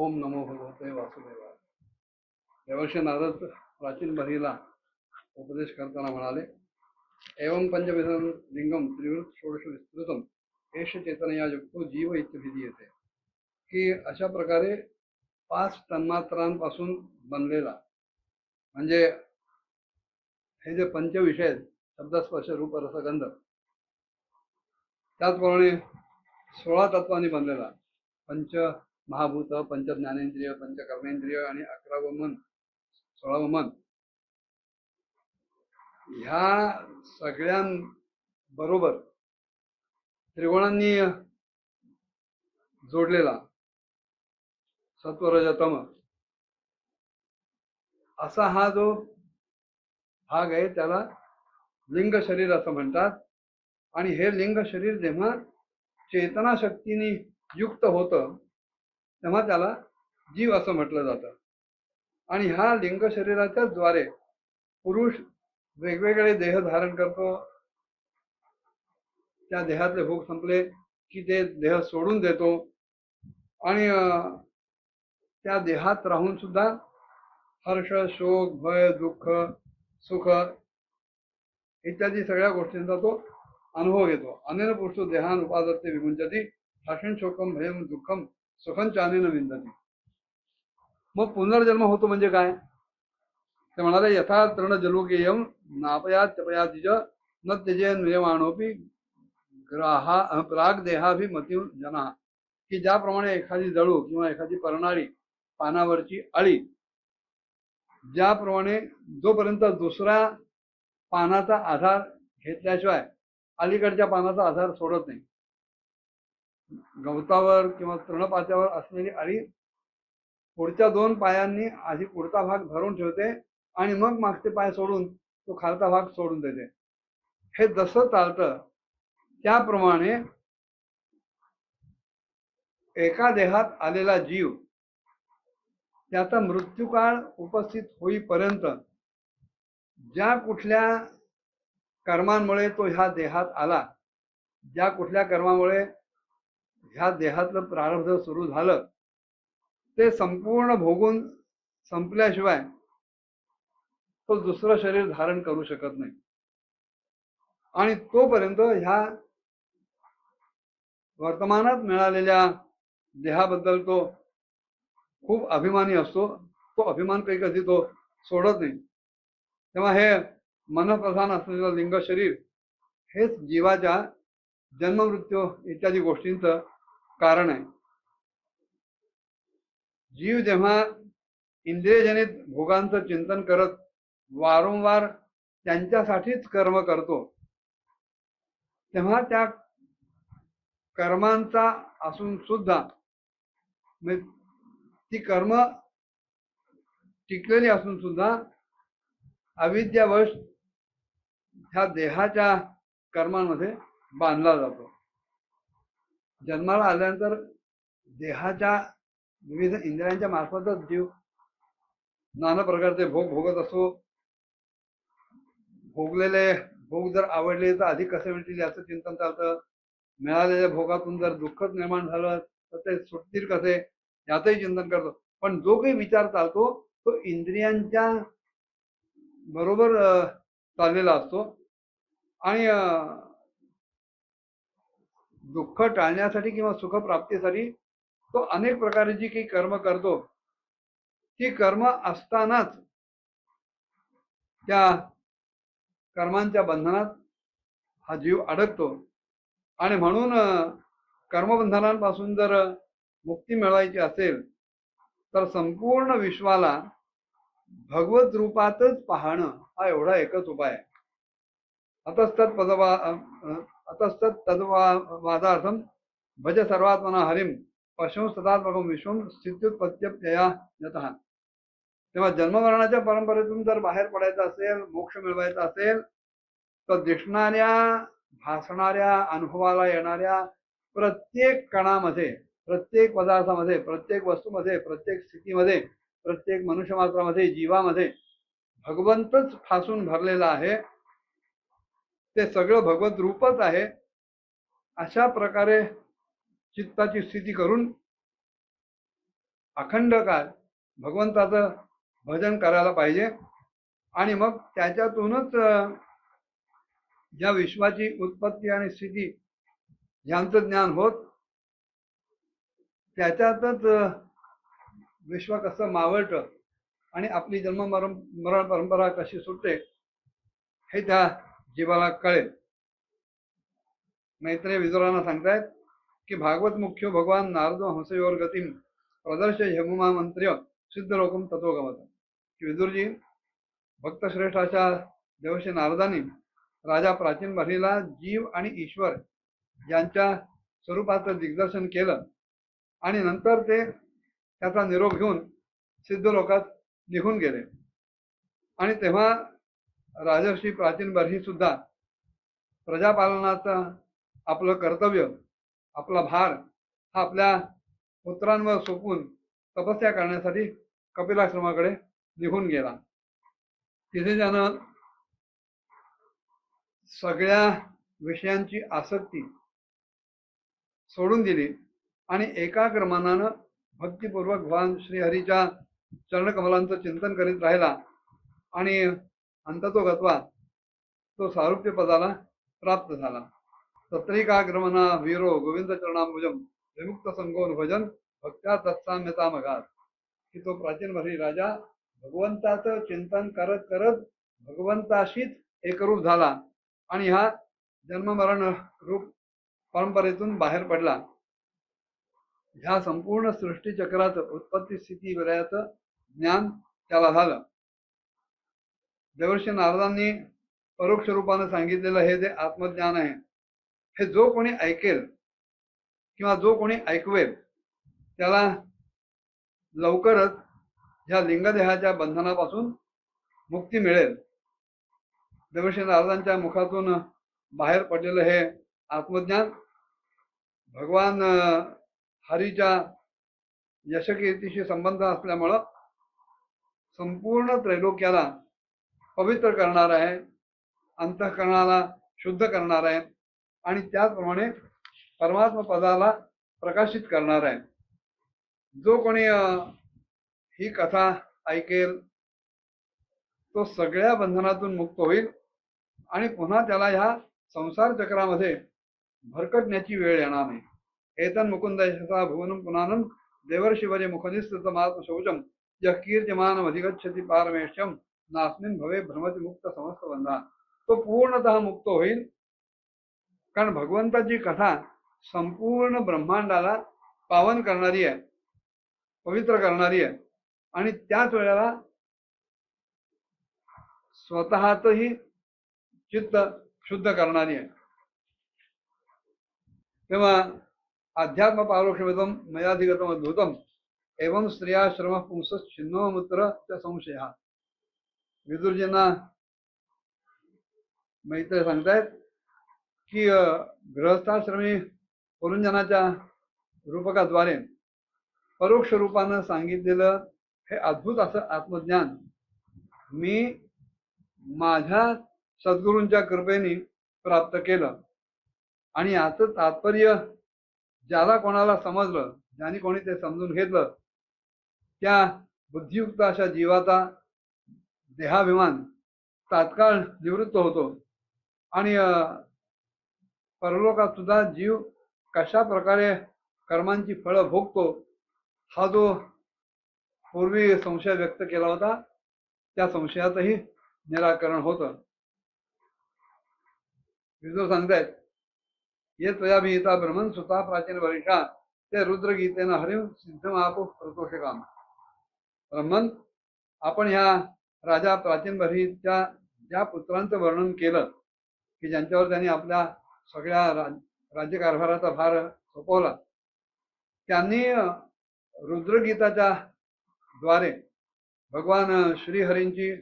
ओम नमो भगवते वासुदेवाय. देवर्षी नारद प्राचीन बहिला उपदेश करताना म्हणाले, एवं पंचविधं लिंगम त्रिवृत षोडश विस्तृतम एष चेतनया युक्तो जीव इत्यभिधीयते. की अशा प्रकारे 5 तन्मात्रांपासून बनलेला म्हणजे हे जे पंचविषय आहेत, शब्द स्पर्श रूप रस गंध, त्याचप्रमाणे 16 तत्वांनी बनलेला पंच महाभूत, पंच ज्ञानेंद्रिय, पंच कर्मेंद्रिय आणि 11वं मन, 16वं मन, ह्या सगळ्यांबरोबर त्रिगुणांनी जोडलेला सत्वरजतम असा हा जो भाग आहे त्याला लिंग शरीर असं म्हणतात. आणि हे लिंग शरीर जेव्हा चेतना शक्तीने युक्त होतं तेव्हा त्याला जीव असं म्हटलं जातं. आणि ह्या लिंग शरीराच्या द्वारे पुरुष वेगवेगळे देह धारण करतो. त्या देहातले भोग संपले की ते देह सोडून देतो आणि त्या देहात राहून सुद्धा हर्ष, शोक, भय, दुःख, सुख इत्यादी सगळ्या गोष्टींचा तो अनुभव घेतो. अनेन पुरुषो देहान उपादत्ते विमुंचती हर्षण शोकम भयम दुःखम सुखं चानेन विंदती. मग पुनर्जन्म होतो म्हणजे काय ते म्हणाले, यथा तृण जलुकेयम नापयात चपयातिज न त्यजेन नियमानोपी ग्राहा प्राग देहाभिमती जना. की ज्याप्रमाणे एखादी जळू किंवा एखादी परणाळी पानावरची अळी ज्याप्रमाणे जोपर्यंत दुसरा पानाचा आधार घेतल्याशिवाय अलीकडच्या पानाचा आधार सोडत नाही, गवतावर किंवा तृणपात्यावर असलेली अळी पुढच्या 2 पायांनी आधी पुढचा भाग धरून ठेवते आणि मग मागचे पाय सोडून तो खालचा भाग सोडून देते. हे जसं चालतं त्याप्रमाणे एका देहात आलेला जीव त्याचा मृत्यूकाळ उपस्थित होईपर्यंत ज्या कुठल्या कर्मांमुळे तो ह्या देहात आला, ज्या कुठल्या कर्मामुळे ह्या देहातलं प्रारब्ध सुरू झालं, ते संपूर्ण भोगून संपल्याशिवाय तो दुसरं शरीर धारण करू शकत नाही. आणि तोपर्यंत ह्या वर्तमानात मिळालेल्या देहाबद्दल तो खूप अभिमानी असतो. तो अभिमान काही कधी तो सोडत नाही. तेव्हा हे मनप्रधान असलेलं लिंग शरीर हेच जीवाच्या जन्ममृत्यू इत्यादी गोष्टींचं कारण आहे. जीव जेव्हा इंद्रियजनित भोगांचं चिंतन करत वारंवार त्यांच्यासाठीच कर्म करतो तेव्हा त्या कर्मांचा असून सुद्धा ती कर्म टिकलेली असून सुद्धा अविद्यावश ह्या देहाच्या कर्मांमध्ये बांधला जातो. जन्माला आल्यानंतर देहाच्या विविध इंद्रियांच्या मार्फतच जीव नाना प्रकारचे भोग भोगत असतो. भोगलेले भोग जर आवडले तर अधिक कसे मिळतील याचं चिंतन चालतं. मिळालेल्या भोगातून जर दुःखच निर्माण झालं तर ते सुटतील कसे याचंही चिंतन करतो. पण जो काही विचार चालतो तो इंद्रियांच्या बरोबर चाललेला असतो. आणि दुःख टाळण्यासाठी किंवा सुख प्राप्तीसाठी तो अनेक प्रकारे जी काही कर्म करतो ती कर्म असतानाच त्या कर्मांच्या बंधनात हा जीव अडकतो. आणि म्हणून कर्मबंधनांपासून जर मुक्ती मिळवायची असेल तर संपूर्ण विश्वाला भगवत रूपातच पाहणं हा एवढा एकच उपाय आहे. अतस्तत तद्वादार्थम भज सर्वात्मना हरिम पशु सदात्मकम विश्वम स्थित्युत्पत्त्यप्यया यतः. तेव्हा जन्ममरणाच्या परंपरेतून जर बाहेर पडायचं असेल, मोक्ष मिळवायचा असेल तर दिसणाऱ्या भासणाऱ्या अनुभवाला येणाऱ्या प्रत्येक कणामध्ये, प्रत्येक पदार्थामध्ये, प्रत्येक वस्तूमध्ये, प्रत्येक स्थितीमध्ये, प्रत्येक मनुष्य मात्रामध्ये, जीवामध्ये भगवंतच ठासून भरलेला आहे. ते सगळं भगवत रूपच आहे. अशा प्रकारे चित्ताची स्थिती करून अखंड काळ भगवंताचं भजन करायला पाहिजे आणि मग त्याच्यातूनच या विश्वाची उत्पत्ती आणि स्थिती यांचं ज्ञान होत त्याच्यातच विश्व कसं मावळतं आणि आपली जन्म मरण परंपरा कशी सुटते हे त्या जीवाला कळेल. मैत्रेय विदुरांना सांगतायत की भागवत मुख्य भगवान नारद हंसयोर गतीम प्रदर्श यमुमा मंत्र्य सिद्ध लोकम तत्व गमत. विदुरजी भक्तश्रेष्ठाच्या देवशी नारदांनी राजा प्राचीन बहिणीला जीव आणि ईश्वर यांच्या स्वरूपाचं दिग्दर्शन केलं आणि नंतर ते त्याचा निरोप घेऊन सिद्ध लोकात निघून गेले. आणि तेव्हा राजर्षी प्राचीन बर्ही सुद्धा प्रजापालनाचं आपलं कर्तव्य आपला भार हा आपल्या पुत्रांवर सोपून तपस्या करण्यासाठी कपिलाश्रमाकडे निघून गेला. तिथे त्यानं सगळ्या विषयांची आसक्ती सोडून दिली आणि एकाग्र मनानं भक्तिपूर्वक भगवान श्रीहरीच्या चरणकमलांचं चिंतन करीत राहिला आणि अंततोगत्वा तो सारूप्य पदाला प्राप्त झाला. तत्रिकाग्रमना वीरो गोविंद चरणांबुजम विमुक्त संगोन भजन भक्त्या तत्साम्यतामघात. की तो प्राचीन बर्ही राजा भगवंताचं चिंतन करत करत भगवंताशीच एकरूप झाला आणि ह्या जन्ममरण रूप परंपरेतून बाहेर पडला. ह्या संपूर्ण सृष्टी चक्राचं उत्पत्ती स्थिती विलयाचं ज्ञान त्याला झालं. देवर्षी नारदांनी परोक्ष रूपाने सांगितलेलं हे जे आत्मज्ञान आहे हे जो कोणी ऐकेल किंवा जो कोणी ऐकवेल त्याला लवकरच ह्या लिंगदेहाच्या बंधनापासून मुक्ती मिळेल. देवर्षी नारदांच्या मुखातून बाहेर पडलेलं हे आत्मज्ञान भगवान हरीच्या यशकीर्तीशी संबंध असल्यामुळं संपूर्ण त्रैलोक्याला पवित्र करणार आहे, अंतःकरणाला शुद्ध करणार आहे आणि त्याचप्रमाणे परमात्मा पदाला प्रकाशित करणार आहे. जो कोणी ही कथा ऐकेल तो सगळ्या बंधनातून मुक्त होईल आणि पुन्हा त्याला ह्या संसार चक्रामध्ये भरकटण्याची वेळ येणार नाही. एतन मुकुंद यशसा भुवनं पुनानं देवर्षिवरे मुखनिस्तमात्म शौचम यः कीर्तिमानम अधिगच्छति पारमेश्यम नास्मिन भवे भ्रमति मुक्त समस्त बंधा. तो पूर्णतः मुक्त होईल कारण भगवंताची कथा संपूर्ण ब्रह्मांडाला पावन करणारी आहे, पवित्र करणारी आहे आणि त्याच वेळेला स्वतःचही चित्त शुद्ध करणारी आहे. तेव्हा अध्यात्म पारोक्षवेदम मयाधिगतम अद्भुतम एवं स्त्रियाश्रम पुंस छिन्नोमुत्र संशय. विदुरजींना मैत्रेय सांगतायत की गृहस्थाश्रमी पुरुंजनाच्या रूपकाद्वारे परोक्ष रूपानं सांगितलेलं हे अद्भुत असं आत्मज्ञान मी माझ्या सद्गुरूंच्या कृपेने प्राप्त केलं आणि याचं तात्पर्य ज्याला कोणाला समजलं, ज्याने कोणी ते समजून घेतलं त्या बुद्धियुक्त अशा जीवाचा देहाभिमान तात्काळ निवृत्त होतो आणि परलोकात सुद्धा जीव कशा प्रकारे कर्मांची फळं भोगतो हा जो पूर्वी संशय व्यक्त केला होता त्या संशयाचंही निराकरण होतं. विदुर सांगतायत ये त्वयाभिहिता ब्रह्मन सुता प्राचीन वरिष्ठा ते रुद्रगीतेनं हरिम सिद्धमापो प्रतोषकाम. ब्रह्मन आपण ह्या राजा प्राचीन बर्हीच्या ज्या पुत्रांचं वर्णन केलं की ज्यांच्यावर त्यांनी आपल्या सगळ्या राज्यकारभाराचा भार सोपवला त्यांनी रुद्रगीताच्या द्वारे भगवान श्रीहरींची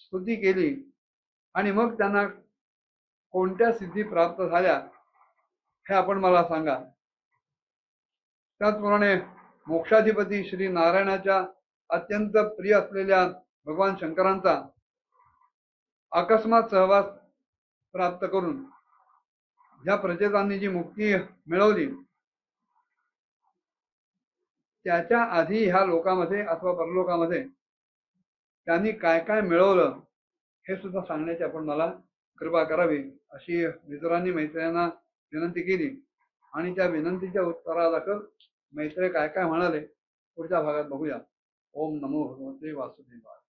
स्तुती केली आणि मग त्यांना कोणत्या सिद्धी प्राप्त झाल्या हे आपण मला सांगा. त्याचप्रमाणे मोक्षाधिपती श्री नारायणाच्या अत्यंत प्रिय असलेल्या भगवान शंकरांचा अकस्मात सहवास प्राप्त करून ह्या प्रचेतांनी जी मुक्ती मिळवली त्याच्या आधी ह्या लोकामध्ये अथवा परलोकामध्ये त्यांनी काय काय मिळवलं हे सुद्धा सांगण्याची आपण मला कृपा करावी अशी विदुरांनी मैत्रेयांना विनंती केली. आणि त्या विनंतीच्या उत्तरादाखल मैत्रेय काय काय म्हणाले पुढच्या भागात बघूया. ओम नमो भगवते वासुदेवाय.